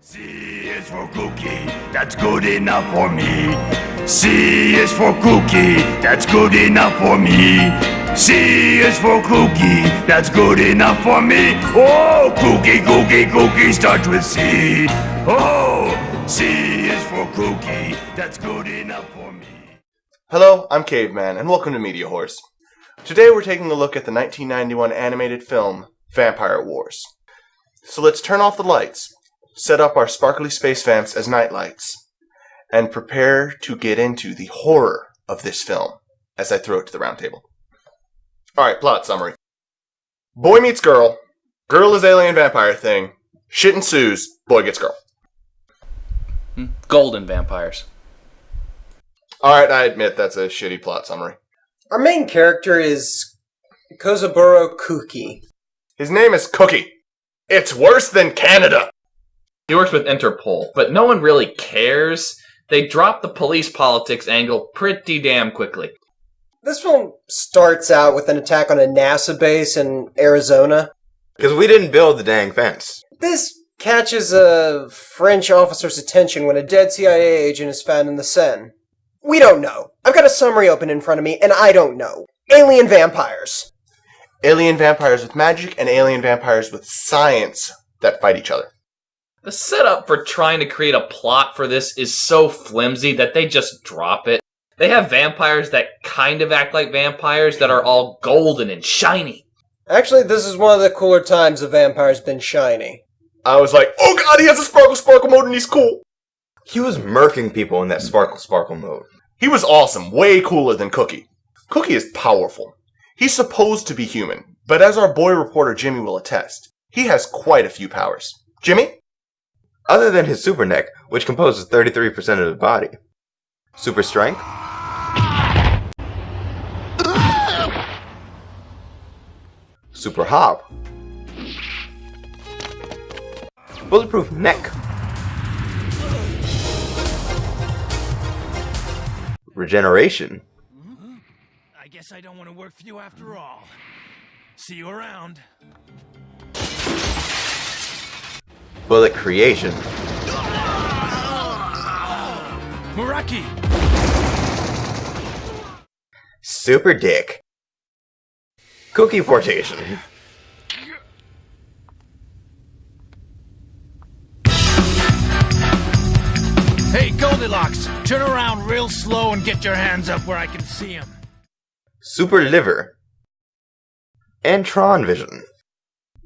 C is for cookie, that's good enough for me. C is for cookie, that's good enough for me. C is for cookie, that's good enough for me. Oh, cookie, cookie, cookie starts with C. Oh, C is for cookie, that's good enough for me. Hello, I'm Caveman, and welcome to MediaWhorz. Today we're taking a look at the 1991 animated film, Vampire Wars. So let's turn off the lights, set up our sparkly space vamps as nightlights, and prepare to get into the horror of this film as I throw it to the round table. Alright, plot summary. Boy meets girl, girl is alien vampire thing, shit ensues, boy gets girl. Golden vampires. Alright, I admit that's a shitty plot summary. Our main character is Kozaburo Kuki. His name is Cookie. It's worse than Canada! He works with Interpol, but no one really cares. They drop the police politics angle pretty damn quickly. This film starts out with an attack on a NASA base in Arizona. Because we didn't build the dang fence. This catches a French officer's attention when a dead CIA agent is found in the Seine. We don't know. I've got a summary open in front of me, and I don't know. Alien vampires. Alien vampires with magic and alien vampires with science that fight each other. The setup for trying to create a plot for this is so flimsy that they just drop it. They have vampires that kind of act like vampires that are all golden and shiny. Actually, this is one of the cooler times a vampire's been shiny. I was like, oh god, he has a sparkle mode and he's cool. He was murking people in that sparkle mode. He was awesome, way cooler than Cookie. Cookie is powerful. He's supposed to be human, but as our boy reporter Jimmy will attest, he has quite a few powers. Jimmy? Other than his super neck, which composes 33% of his body. Super strength. Super hop. Bulletproof neck. Regeneration. I guess I don't want to work for you after all. See you around. Bullet creation. Muraki! Super dick. Cookie fortation. Hey, Goldilocks! Turn around real slow and get your hands up where I can see him. Super liver. And Tron vision.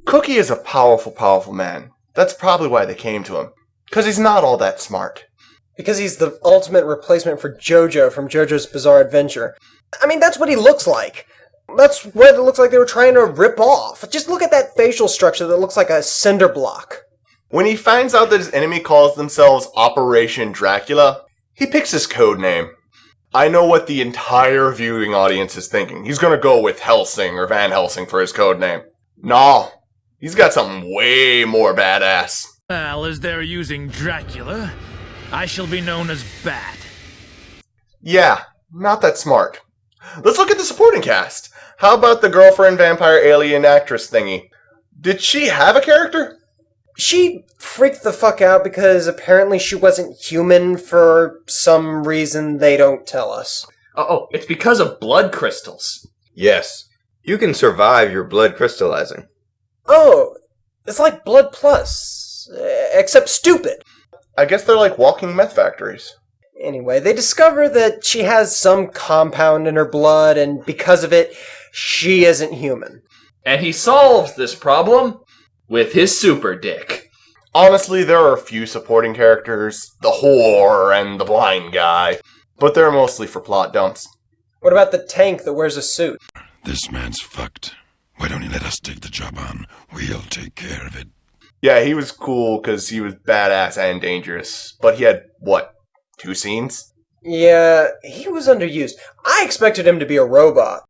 Cookie is a powerful man. That's probably why they came to him. Because he's not all that smart. Because he's the ultimate replacement for Jojo from JoJo's Bizarre Adventure. I mean, that's what he looks like. That's what it looks like they were trying to rip off. Just look at that facial structure that looks like a cinder block. When he finds out that his enemy calls themselves Operation Dracula, he picks his code name. I know what the entire viewing audience is thinking. He's gonna go with Helsing or Van Helsing for his code name. No, he's got something way more badass. Well, as they're using Dracula, I shall be known as Bat. Yeah, not that smart. Let's look at the supporting cast. How about the girlfriend vampire alien actress thingy? Did she have a character? She freaked the fuck out because apparently she wasn't human for some reason they don't tell us. Oh, it's because of blood crystals. Yes. You can survive your blood crystallizing. Oh, it's like Blood Plus, except stupid. I guess they're like walking meth factories. Anyway, they discover that she has some compound in her blood, and because of it, she isn't human. And he solves this problem with his super dick. Honestly, there are a few supporting characters, the whore and the blind guy, but they're mostly for plot dumps. What about the tank that wears a suit? This man's fucked. Why don't you let us take the job on? We'll take care of it. Yeah, he was cool because he was badass and dangerous, but he had, 2 scenes? Yeah, he was underused. I expected him to be a robot.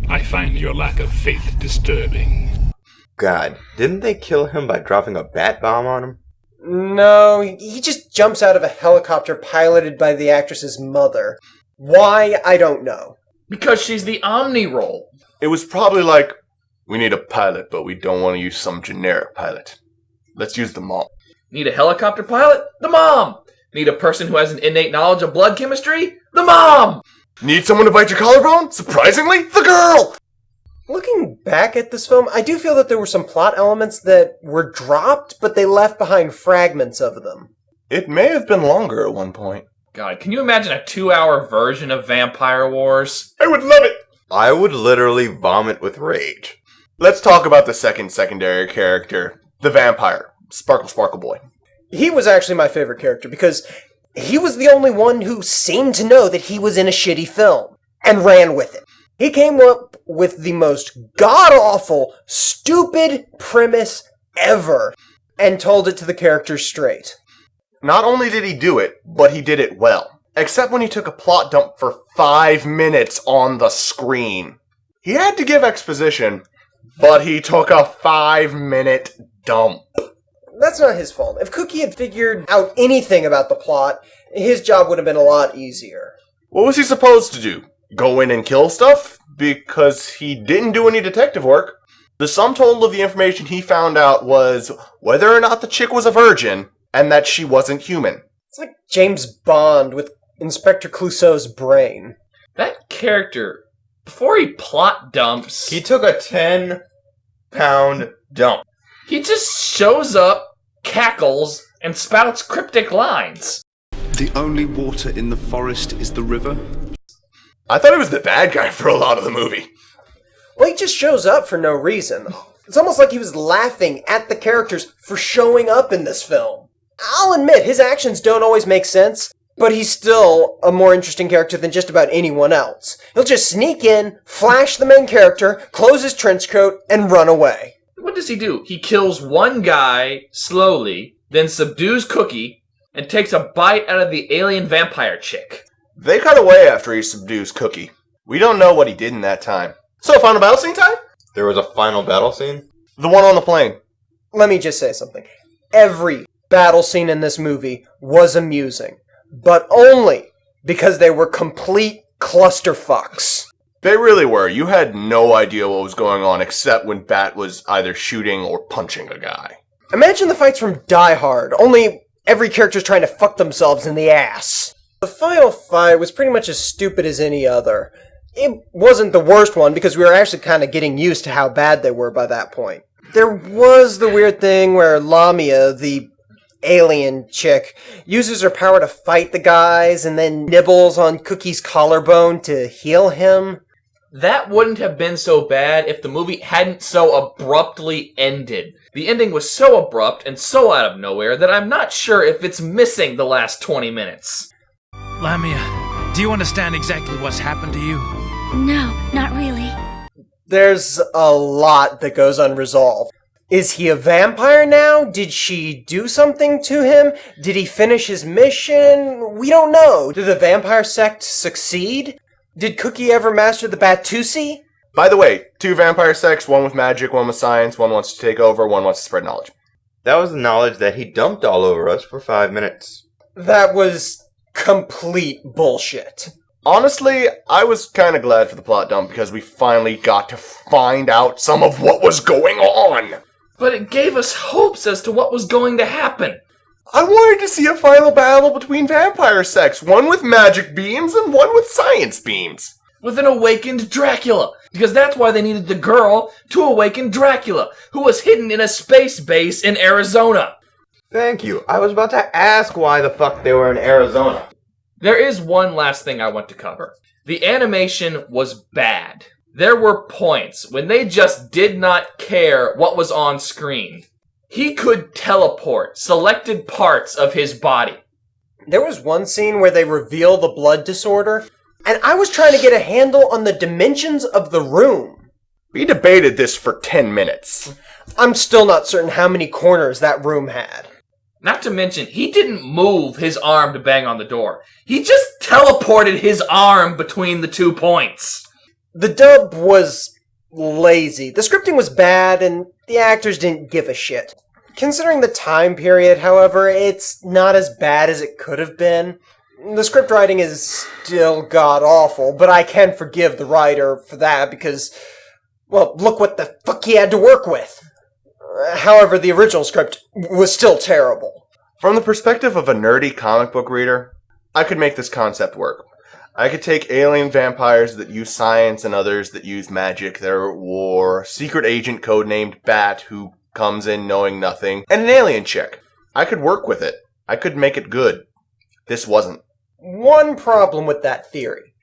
I find your lack of faith disturbing. God, didn't they kill him by dropping a bat bomb on him? No, he just jumps out of a helicopter piloted by the actress's mother. Why, I don't know. Because she's the Omni role. It was probably like, we need a pilot, but we don't want to use some generic pilot. Let's use the mom. Need a helicopter pilot? The mom! Need a person who has an innate knowledge of blood chemistry? The mom! Need someone to bite your collarbone? Surprisingly, the girl! Looking back at this film, I do feel that there were some plot elements that were dropped, but they left behind fragments of them. It may have been longer at one point. God, can you imagine a 2-hour version of Vampire Wars? I would love it! I would literally vomit with rage. Let's talk about the second secondary character, the vampire, Sparkle Sparkle Boy. He was actually my favorite character because he was the only one who seemed to know that he was in a shitty film and ran with it. He came up with the most god-awful, stupid premise ever and told it to the characters straight. Not only did he do it, but he did it well. Except when he took a plot dump for 5 minutes on the screen. He had to give exposition, but he took a 5-minute dump. That's not his fault. If Cookie had figured out anything about the plot, his job would have been a lot easier. What was he supposed to do? Go in and kill stuff? Because he didn't do any detective work. The sum total of the information he found out was whether or not the chick was a virgin, and that she wasn't human. It's like James Bond with Inspector Clouseau's brain. That character, before he plot dumps, He took a 10-pound dump. he just shows up, cackles, and spouts cryptic lines. The only water in the forest is the river. I thought he was the bad guy for a lot of the movie. Well, he just shows up for no reason. It's almost like he was laughing at the characters for showing up in this film. I'll admit, his actions don't always make sense, but he's still a more interesting character than just about anyone else. He'll just sneak in, flash the main character, close his trench coat, and run away. What does he do? He kills one guy slowly, then subdues Cookie, and takes a bite out of the alien vampire chick. They cut away after he subdues Cookie. We don't know what he did in that time. So, final battle scene time? There was a final battle scene? The one on the plane. Let me just say something. Every battle scene in this movie was amusing, but only because they were complete clusterfucks. They really were. You had no idea what was going on except when Bat was either shooting or punching a guy. Imagine the fights from Die Hard, only every character's trying to fuck themselves in the ass. The final fight was pretty much as stupid as any other. It wasn't the worst one because we were actually kind of getting used to how bad they were by that point. There was the weird thing where Lamia, the alien chick, uses her power to fight the guys and then nibbles on Cookie's collarbone to heal him. That wouldn't have been so bad if the movie hadn't so abruptly ended. The ending was so abrupt and so out of nowhere that I'm not sure if it's missing the last 20 minutes. Lamia, do you understand exactly what's happened to you? No, not really. There's a lot that goes unresolved. Is he a vampire now? Did she do something to him? Did he finish his mission? We don't know. Did the vampire sect succeed? Did Cookie ever master the Batusi? By the way, 2 vampire sects, one with magic, one with science, one wants to take over, one wants to spread knowledge. That was the knowledge that he dumped all over us for 5 minutes. That was complete bullshit. Honestly, I was kind of glad for the plot dump because we finally got to find out some of what was going on. But it gave us hopes as to what was going to happen. I wanted to see a final battle between vampire sects, one with magic beams and one with science beams. With an awakened Dracula. Because that's why they needed the girl to awaken Dracula, who was hidden in a space base in Arizona. Thank you. I was about to ask why the fuck they were in Arizona. There is one last thing I want to cover. The animation was bad. There were points when they just did not care what was on screen. He could teleport selected parts of his body. There was one scene where they reveal the blood disorder, and I was trying to get a handle on the dimensions of the room. We debated this for 10 minutes. I'm still not certain how many corners that room had. Not to mention, he didn't move his arm to bang on the door. He just teleported his arm between the 2 points. The dub was lazy. The scripting was bad, and the actors didn't give a shit. Considering the time period, however, it's not as bad as it could have been. The script writing is still god-awful, but I can forgive the writer for that because, well, look what the fuck he had to work with. However, the original script was still terrible. From the perspective of a nerdy comic book reader, I could make this concept work. I could take alien vampires that use science and others that use magic, they're at war, secret agent codenamed Bat who comes in knowing nothing, and an alien chick. I could work with it. I could make it good. This wasn't. One problem with that theory.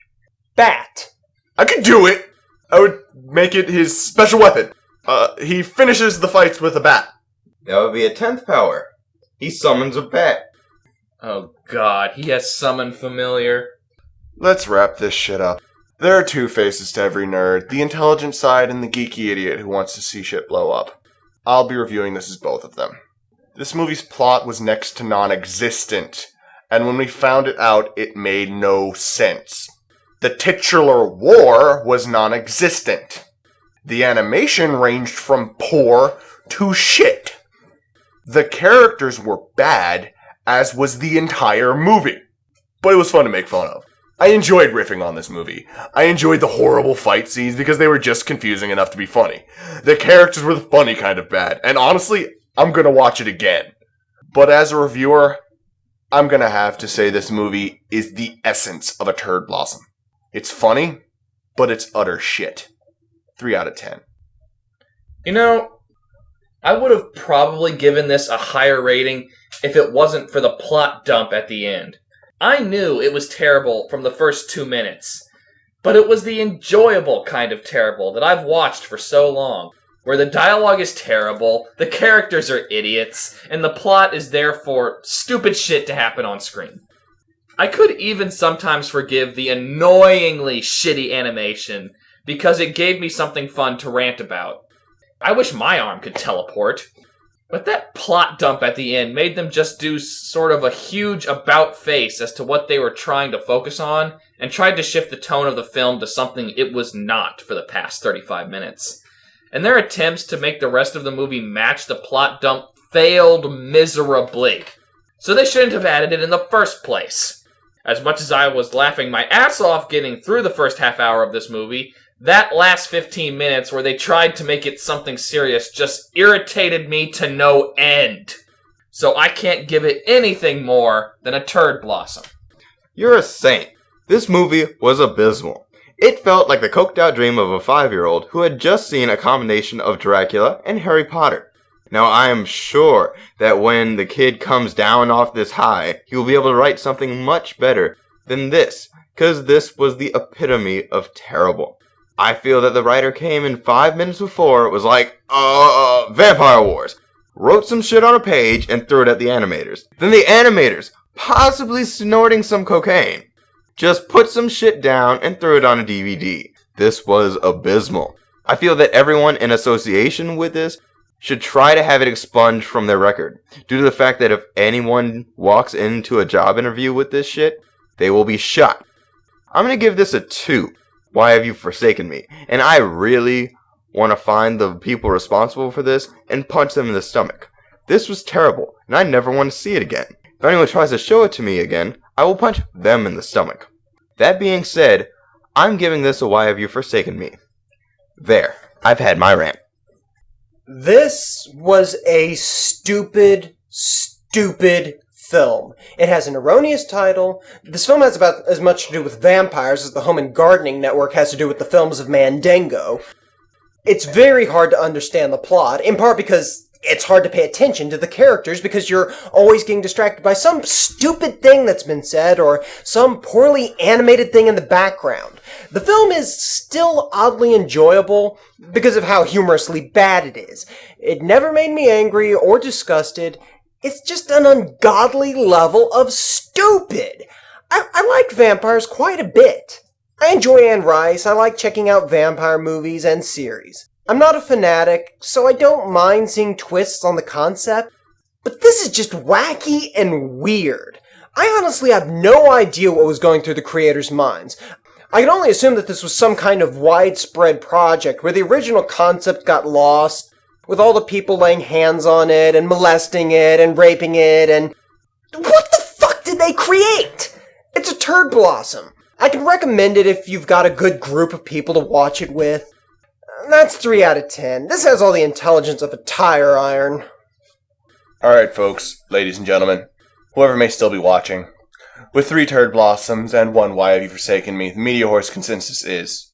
Bat. I could do it! I would make it his special weapon. He finishes the fights with a bat. That would be a 10th power. He summons a bat. Oh god, he has summoned familiar. Let's wrap this shit up. There are two faces to every nerd, the intelligent side and the geeky idiot who wants to see shit blow up. I'll be reviewing this as both of them. This movie's plot was next to non-existent, and when we found it out, it made no sense. The titular war was non-existent. The animation ranged from poor to shit. The characters were bad, as was the entire movie. But it was fun to make fun of. I enjoyed riffing on this movie. I enjoyed the horrible fight scenes because they were just confusing enough to be funny. The characters were the funny kind of bad, and honestly, I'm gonna watch it again. But as a reviewer, I'm gonna have to say this movie is the essence of a turd blossom. It's funny, but it's utter shit. 3 out of 10. You know, I would have probably given this a higher rating if it wasn't for the plot dump at the end. I knew it was terrible from the first 2 minutes, but it was the enjoyable kind of terrible that I've watched for so long, where the dialogue is terrible, the characters are idiots, and the plot is there for stupid shit to happen on screen. I could even sometimes forgive the annoyingly shitty animation because it gave me something fun to rant about. I wish my arm could teleport. But that plot dump at the end made them just do sort of a huge about face as to what they were trying to focus on, and tried to shift the tone of the film to something it was not for the past 35 minutes. And their attempts to make the rest of the movie match the plot dump failed miserably. So they shouldn't have added it in the first place. As much as I was laughing my ass off getting through the first half hour of this movie, that last 15 minutes where they tried to make it something serious just irritated me to no end. So I can't give it anything more than a turd blossom. You're a saint. This movie was abysmal. It felt like the coked out dream of a 5-year-old who had just seen a combination of Dracula and Harry Potter. Now I am sure that when the kid comes down off this high, he will be able to write something much better than this, because this was the epitome of terrible. I feel that the writer came in 5 minutes before, was like, Vampire Wars. Wrote some shit on a page and threw it at the animators. Then the animators, possibly snorting some cocaine, just put some shit down and threw it on a DVD. This was abysmal. I feel that everyone in association with this should try to have it expunged from their record, due to the fact that if anyone walks into a job interview with this shit, they will be shot. I'm gonna give this a 2. Why have you forsaken me? And I really want to find the people responsible for this and punch them in the stomach. This was terrible, and I never want to see it again. If anyone tries to show it to me again, I will punch them in the stomach. That being said, I'm giving this a why have you forsaken me. There, I've had my rant. This was a stupid film. It has an erroneous title. This film has about as much to do with vampires as the Home and Gardening Network has to do with the films of Mandingo. It's very hard to understand the plot, in part because it's hard to pay attention to the characters because you're always getting distracted by some stupid thing that's been said or some poorly animated thing in the background. The film is still oddly enjoyable because of how humorously bad it is. It never made me angry or disgusted. It's just an ungodly level of stupid. I like vampires quite a bit. I enjoy Anne Rice. I like checking out vampire movies and series. I'm not a fanatic, so I don't mind seeing twists on the concept. But this is just wacky and weird. I honestly have no idea what was going through the creators' minds. I can only assume that this was some kind of widespread project where the original concept got lost, with all the people laying hands on it, and molesting it, and raping it, and... What the fuck did they create? It's a turd blossom. I can recommend it if you've got a good group of people to watch it with. That's 3 out of 10. This has all the intelligence of a tire iron. Alright, folks, ladies and gentlemen, whoever may still be watching. With 3 turd blossoms and 1 why have you forsaken me, the MediaWhorz consensus is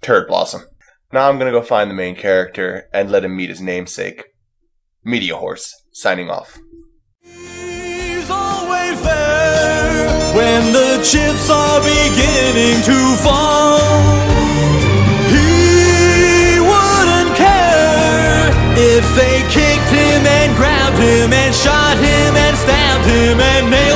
Turd Blossom. Now I'm gonna go find the main character and let him meet his namesake. MediaWhorz, signing off. He's always there when the chips are beginning to fall. He wouldn't care if they kicked him and grabbed him and shot him and stabbed him and nailed